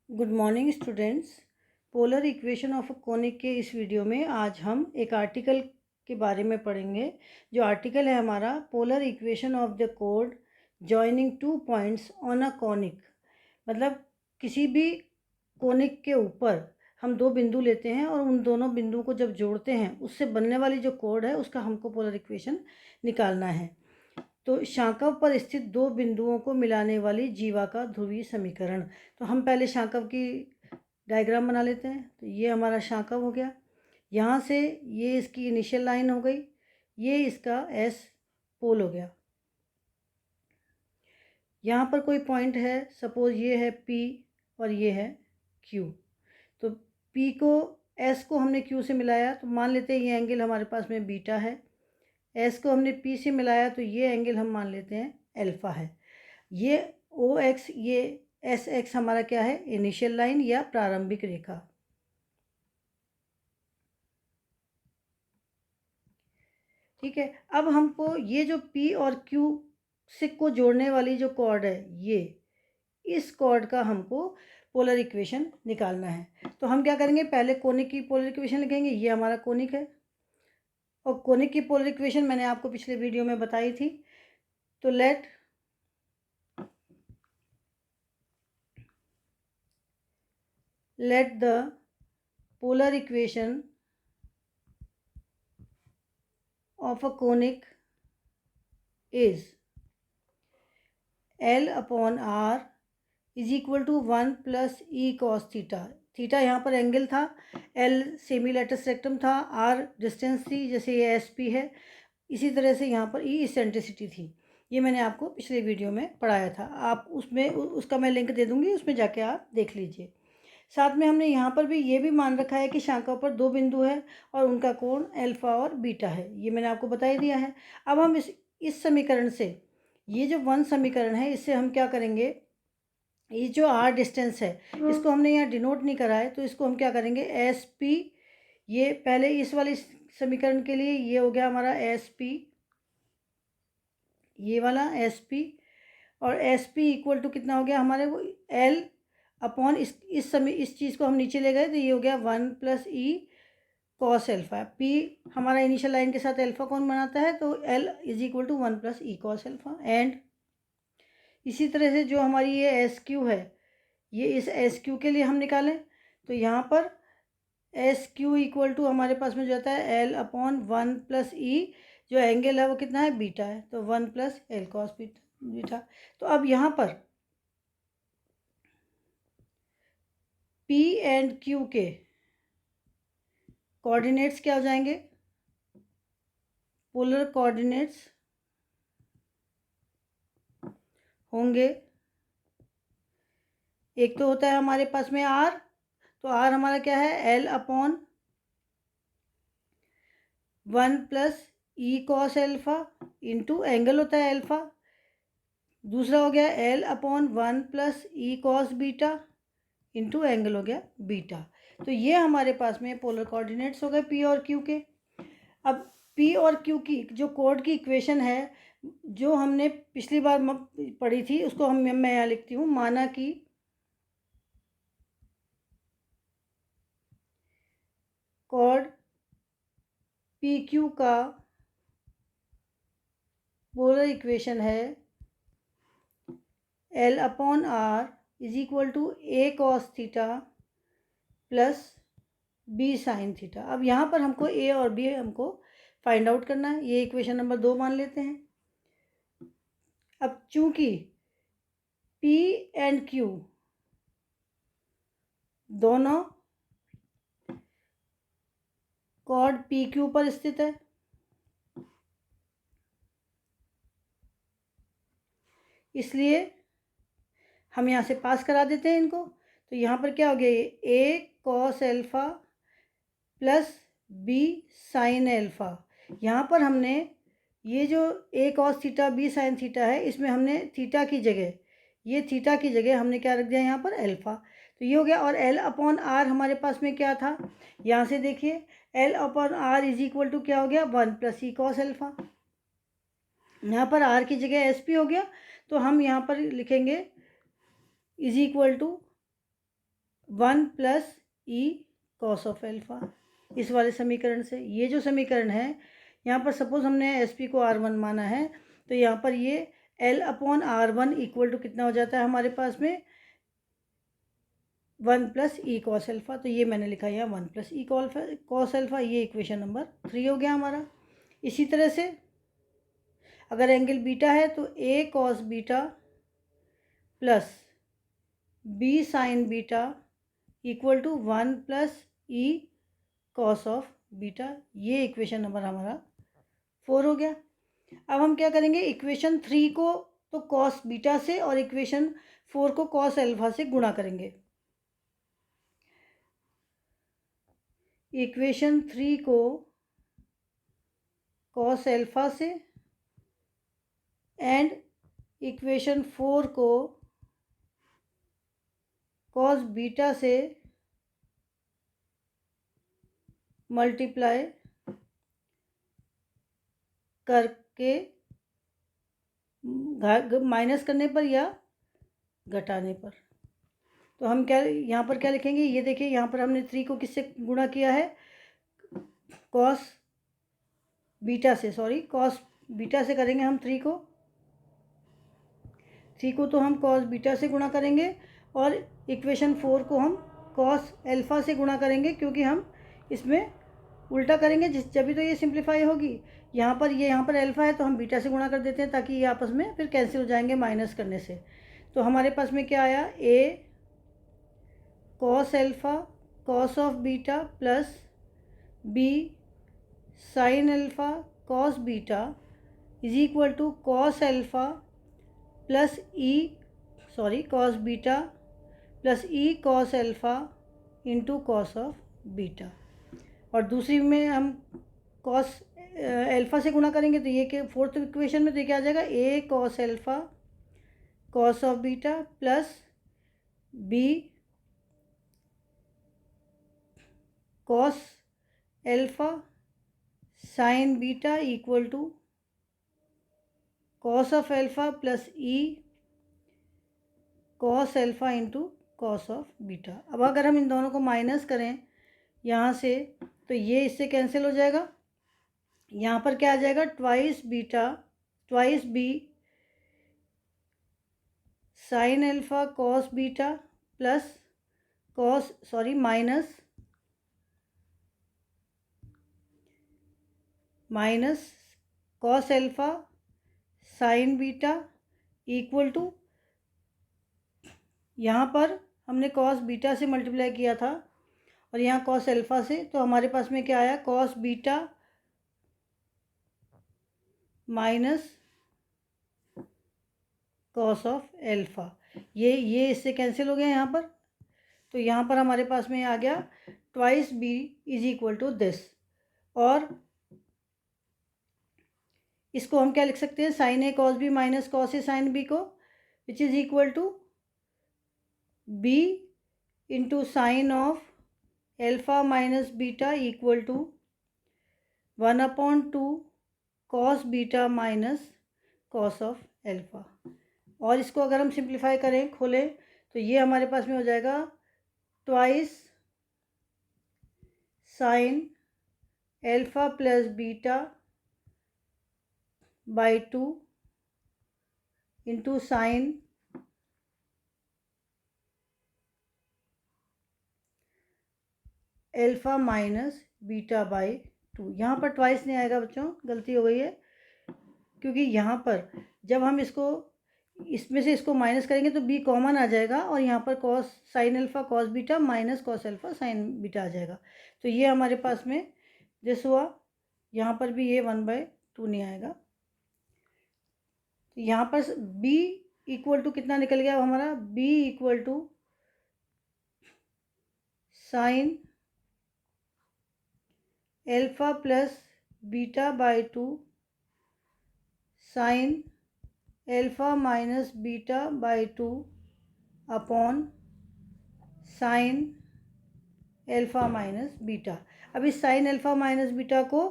Good morning students. Polar equation of a conic के इस video में आज हम एक आर्टिकल के बारे में पढ़ेंगे। जो आर्टिकल है हमारा, polar equation of the code joining two points on a conic. मतलब किसी भी कोनिक के ऊपर हम दो बिंदु लेते हैं और उन दोनों बिंदुओं को जब जोड़ते हैं उससे बनने वाली जो कोड है उसका हमको पोलर इक्वेशन निकालना है। तो शांकव पर स्थित दो बिंदुओं को मिलाने वाली जीवा का ध्रुवीय समीकरण। तो हम पहले शांकव की डायग्राम बना लेते हैं। तो ये हमारा शांकव हो गया, यहाँ से ये इसकी इनिशियल लाइन हो गई, ये इसका एस पोल हो गया। यहाँ पर कोई पॉइंट है, सपोज ये है पी और ये है क्यू। तो पी को एस को हमने क्यू से मिलाया तो मान लेते हैं ये एंगल हमारे पास में बीटा है। एस को हमने पी से मिलाया तो ये एंगल हम मान लेते हैं अल्फ़ा है। ये ओ एक्स, ये एस एक्स हमारा क्या है, इनिशियल लाइन या प्रारंभिक रेखा। ठीक है, अब हमको ये जो पी और क्यू से को जोड़ने वाली जो कॉर्ड है, ये इस कॉर्ड का हमको पोलर इक्वेशन निकालना है। तो हम क्या करेंगे, पहले कोनिक की पोलर इक्वेशन लिखेंगे। ये हमारा कोनिक है और कोनिक की पोलर इक्वेशन मैंने आपको पिछले वीडियो में बताई थी। तो late the polar equation of a conic is L upon R is equal to 1 plus E cos theta। Theta यहाँ पर एंगल था, L सेमी लेटस रेक्टम था, R डिस्टेंस थी, जैसे ये एस पी है। इसी तरह से यहाँ पर E इसेंट्रिसिटी थी। ये मैंने आपको पिछले वीडियो में पढ़ाया था। आप उसमें उसका मैं लिंक दे दूँगी, उसमें जाके आप देख लीजिए। साथ में हमने यहाँ पर भी ये भी मान रखा है कि शांकव पर दो बिंदु है और उनका कोण अल्फा और बीटा है। ये मैंने आपको बता ही दिया है। अब हम इस समीकरण से, ये जो वन समीकरण है, इससे हम क्या करेंगे, ये जो आर डिस्टेंस है इसको हमने यहाँ डिनोट नहीं करा है, तो इसको हम क्या करेंगे, एस पी। ये पहले इस वाली समीकरण के लिए ये हो गया हमारा एस पी, ये वाला एस पी। और एस पी इक्वल टू कितना हो गया हमारे, वो एल अपॉन इस चीज़ को हम नीचे ले गए तो ये हो गया 1 plus E cos alpha. P हमारा इनिशियल लाइन के साथ एल्फा कौन बनाता है, तो L is equal to 1 plus E cos alpha. And इसी तरह से जो हमारी ये एस क्यू है, ये इस एस क्यू के लिए हम निकालें तो यहाँ पर एस क्यू इक्वल टू हमारे पास में जो आता है एल अपॉन 1 प्लस ई, जो एंगल है वो कितना है, बीटा है, तो 1 प्लस एल कॉस बीटा। तो अब यहाँ पर पी एंड क्यू के कोऑर्डिनेट्स क्या हो जाएंगे, पोलर कोऑर्डिनेट्स होंगे। एक तो होता है हमारे पास में आर, तो आर हमारा क्या है, L upon 1 plus E cos alpha into angle होता है एल्फा। दूसरा हो गया L upon 1 plus E cos beta into angle हो गया बीटा। तो ये हमारे पास में पोलर कोऑर्डिनेट्स हो गए पी और क्यू के। अब पी और क्यू की जो कोड की इक्वेशन है, जो हमने पिछली बार पढ़ी थी, उसको मैं यहाँ लिखती हूँ। माना कि कोड पी क्यू का पोलर इक्वेशन है L upon R is equal to A cos theta plus B sine theta. अब यहाँ पर हमको ए और बी हमको फाइंड आउट करना है। ये इक्वेशन नंबर 2 मान लेते हैं। अब चूंकि पी एंड क्यू दोनों कॉर्ड पी क्यू पर स्थित है, इसलिए हम यहाँ से पास करा देते हैं इनको। तो यहाँ पर क्या हो गया, ये A cos alpha plus B sine alpha. यहाँ पर हमने ये जो A cos theta B sine theta है, इसमें हमने थीटा की जगह, ये थीटा की जगह हमने क्या रख दिया यहाँ पर, एल्फा। तो ये हो गया। और एल अपॉन आर हमारे पास में क्या था, यहाँ से देखिए L upon R is equal to क्या हो गया, 1 प्लस ई कॉस एल्फा। यहाँ पर आर की जगह एस पी हो गया, तो हम यहाँ पर लिखेंगे is equal to 1 plus E cos of alpha, इस वाले समीकरण से। ये जो समीकरण है यहाँ पर सपोज हमने एस पी को R1 माना है, तो यहाँ पर ये L/R1 इक्वल टू कितना हो जाता है हमारे पास में 1 प्लस ई कॉस एल्फ़ा। तो ये मैंने लिखा यहाँ 1 प्लस ई कॉस एल्फ़ा। ये इक्वेशन नंबर 3 हो गया हमारा। इसी तरह से अगर एंगल बीटा है तो A cos beta plus B sine beta equal to 1 plus E cos of beta. ये इक्वेशन नंबर हमारा 4 हो गया। अब हम क्या करेंगे, इक्वेशन 3 को तो कॉस बीटा से और इक्वेशन 4 को कॉस एल्फा से गुणा करेंगे। इक्वेशन 3 को कॉस एल्फा से एंड इक्वेशन 4 को कॉस बीटा से मल्टीप्लाई करके माइनस करने पर या घटाने पर। तो हम क्या यहाँ पर क्या लिखेंगे, ये देखिए यहाँ पर हमने 3 को किससे गुणा किया है, कॉस बीटा से, सॉरी कॉस बीटा से करेंगे हम 3 को तो हम कॉस बीटा से गुणा करेंगे और इक्वेशन 4 को हम कॉस एल्फ़ा से गुणा करेंगे, क्योंकि हम इसमें उल्टा करेंगे जब तो ये सिंप्लीफाई होगी। यहाँ पर एल्फ़ा है तो हम बीटा से गुणा कर देते हैं ताकि ये आपस में फिर कैंसिल हो जाएंगे माइनस करने से। तो हमारे पास में क्या आया, A cos alpha cos of beta plus B sine alpha cos beta is equal to cos alpha plus cos beta plus E cos alpha into cos of beta. और दूसरी में हम कॉस एल्फ़ा से गुणा करेंगे तो ये के फोर्थ इक्वेशन में तो क्या आ जाएगा, A cos alpha cos of beta plus B cos alpha sine beta equal to cos of alpha plus E cos alpha into cos of beta. अब अगर हम इन दोनों को माइनस करें यहाँ से तो ये इससे कैंसिल हो जाएगा। यहाँ पर क्या आ जाएगा, twice B sine alpha cos beta plus minus cos alpha sine beta equal to, यहाँ पर हमने कॉस बीटा से मल्टीप्लाई किया था और यहाँ कॉस एल्फ़ा से, तो हमारे पास में क्या आया, cos beta minus cos of alpha. ये इससे कैंसिल हो गया यहाँ पर। तो यहाँ पर हमारे पास में आ गया twice B is equal to this. और इसको हम क्या लिख सकते हैं, sine A cos B minus cos A sine B को, which is equal to B into sine of alpha minus beta equal to 1/2 cos beta minus cos of alpha. और इसको अगर हम सिंप्लीफाई करें, खोलें, तो ये हमारे पास में हो जाएगा twice sign alpha plus beta by 2 into sign alpha minus beta by 2। यहाँ पर ट्वाइस नहीं आएगा बच्चों, गलती हो गई है, क्योंकि यहाँ पर जब हम इसमें से इसको माइनस करेंगे तो बी कॉमन आ जाएगा और यहाँ पर cos sine alpha cos beta minus cos alpha sine beta आ जाएगा। तो ये हमारे पास में दिस हुआ। यहाँ पर भी ये 1/2 नहीं आएगा। तो यहाँ पर b इक्वल टू कितना निकल गया हमारा, b equal to sine alpha plus beta by 2 sine alpha minus beta by 2 upon sine alpha minus beta. अब इस साइन एल्फ़ा माइनस बीटा को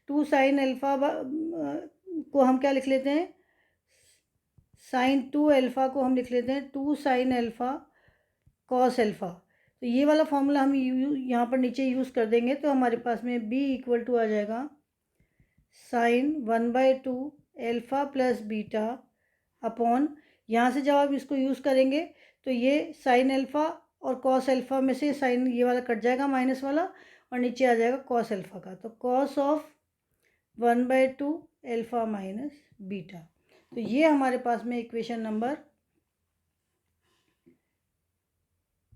2 साइन एल्फ़ा को हम क्या लिख लेते हैं, साइन 2 एल्फ़ा को हम लिख लेते हैं 2 साइन एल्फ़ा कॉस एल्फ़ा। तो ये वाला फॉर्मूला हम यहाँ पर नीचे यूज़ कर देंगे, तो हमारे पास में b इक्वल टू आ जाएगा sine 1/2 alpha plus beta upon, यहाँ से जब आप इसको यूज़ करेंगे तो ये साइन अल्फ़ा और कॉस अल्फ़ा में से साइन ये वाला कट जाएगा माइनस वाला, और नीचे आ जाएगा कॉस अल्फ़ा का, तो cos of 1/2 alpha minus beta. तो ये हमारे पास में इक्वेशन नंबर,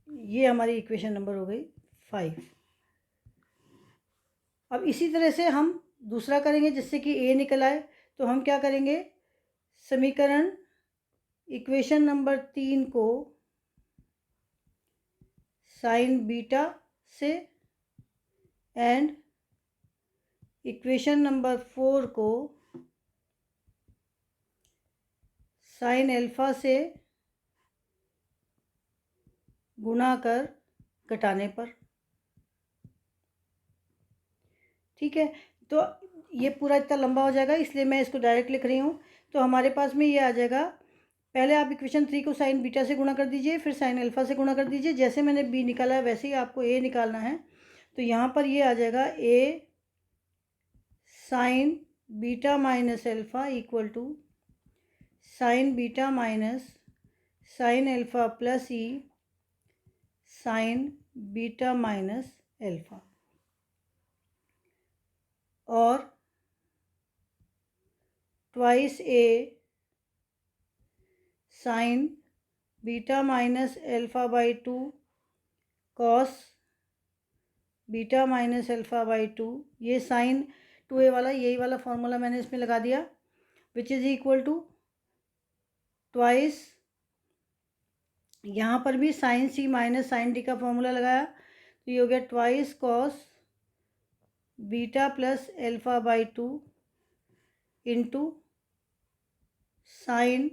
ये हमारी इक्वेशन नंबर हो गई 5। अब इसी तरह से हम दूसरा करेंगे जिससे कि ए निकल आए। तो हम क्या करेंगे, समीकरण इक्वेशन नंबर 3 को साइन बीटा से एंड इक्वेशन नंबर 4 को साइन अल्फ़ा से गुणा कर घटाने पर, ठीक है। तो ये पूरा इतना लंबा हो जाएगा, इसलिए मैं इसको डायरेक्ट लिख रही हूँ। तो हमारे पास में ये आ जाएगा, पहले आप इक्वेशन 3 को साइन बीटा से गुणा कर दीजिए, फिर साइन अल्फ़ा से गुणा कर दीजिए। जैसे मैंने बी निकाला है वैसे ही आपको ए निकालना है। तो यहाँ पर ये आ जाएगा A sine beta minus alpha equal to sine beta minus sine alpha plus E sine beta minus alpha, और twice A sine beta minus alpha by 2 cos beta minus alpha by 2, ये साइन 2a वाला यही वाला formula मैंने इसमें लगा दिया, which is equal to twice, यहाँ पर भी sine C minus sine D का फॉर्मूला लगाया, तो ये हो गया twice cos beta plus alpha by 2 into sine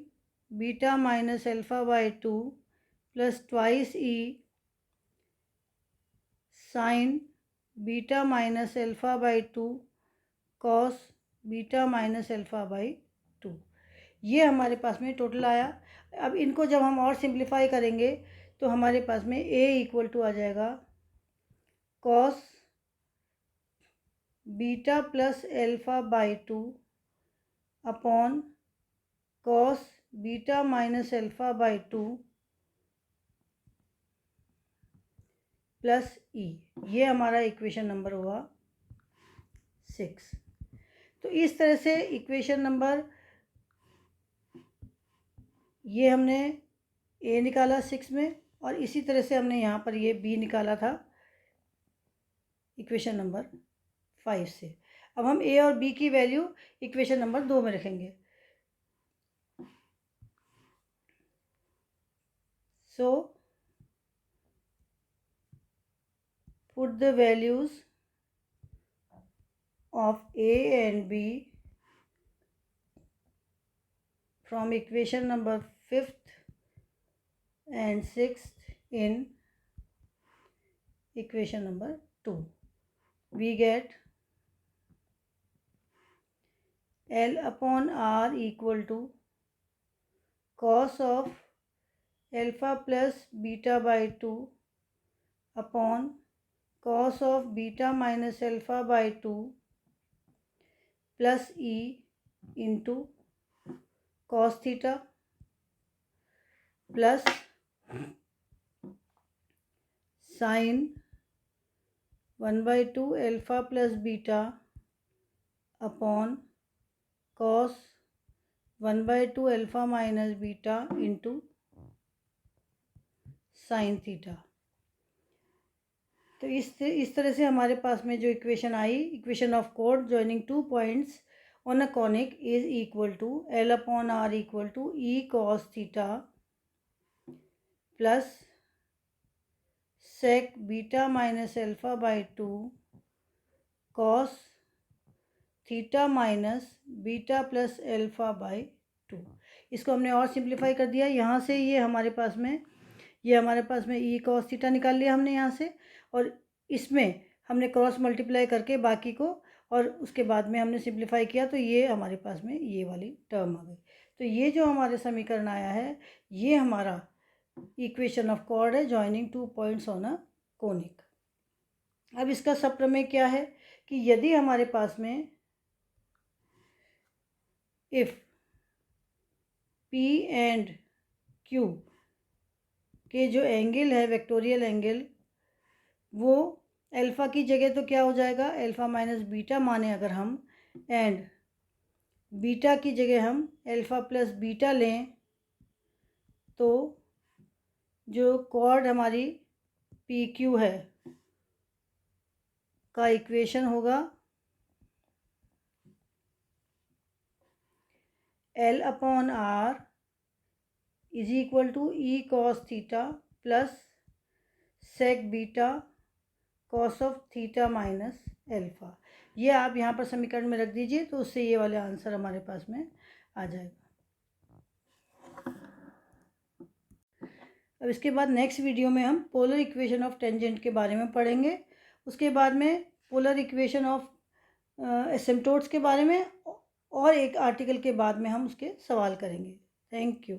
beta minus alpha by 2 plus twice E sine beta minus alpha by 2 cos beta minus alpha by 2। ये हमारे पास में total आया। अब इनको जब हम और सिंप्लीफाई करेंगे तो हमारे पास में a इक्वल टू आ जाएगा cos beta plus alpha by 2 upon cos beta minus alpha by 2 plus E. ये हमारा इक्वेशन नंबर हुआ 6। तो इस तरह से इक्वेशन नंबर, ये हमने ए निकाला 6 में, और इसी तरह से हमने यहाँ पर ये बी निकाला था इक्वेशन नंबर 5 से। अब हम ए और बी की वैल्यू इक्वेशन नंबर 2 में रखेंगे। So put the values of A and B from equation number 5th and 6th in equation number 2. We get L upon R equal to cos of alpha plus beta by 2 upon cos of beta minus alpha by 2 plus E into cos theta plus sign 1/2 alpha plus beta upon cos 1/2 alpha minus beta into sine theta. तो इस तरह से हमारे पास में जो equation I, equation of code joining 2 points on a conic is equal to L upon R equal to E cos theta plus sec beta minus alpha by 2 cos theta minus beta plus alpha by 2। इसको हमने और simplify कर दिया। यहाँ से ये हमारे पास में E cos थीटा निकाल लिया हमने यहाँ से, और इसमें हमने क्रॉस मल्टीप्लाई करके बाकी को, और उसके बाद में हमने सिंप्लीफाई किया, तो ये हमारे पास में ये वाली टर्म आ गई। तो ये जो हमारे समीकरण आया है, ये हमारा इक्वेशन ऑफ कॉर्ड है joining 2 points on a conic. अब इसका सब प्रमेय क्या है कि यदि हमारे पास में इफ P एंड Q के जो एंगल है वेक्टोरियल एंगल वो अल्फ़ा की जगह तो क्या हो जाएगा, अल्फ़ा माइनस बीटा माने अगर हम, एंड बीटा की जगह हम अल्फ़ा प्लस बीटा लें, तो जो कॉर्ड हमारी पी क्यू है का इक्वेशन होगा L upon R is equal to E cos theta plus sec beta cos of theta minus alpha. ये आप यहाँ पर समीकरण में रख दीजिए, तो उससे ये वाले आंसर हमारे पास में आ जाएगा। अब इसके बाद नेक्स्ट वीडियो में हम पोलर इक्वेशन ऑफ टेंजेंट के बारे में पढ़ेंगे। उसके बाद में पोलर इक्वेशन ऑफ एसिम्प्टोट्स के बारे में, और एक आर्टिकल के बाद में हम उसके सवाल करेंगे। Thank you.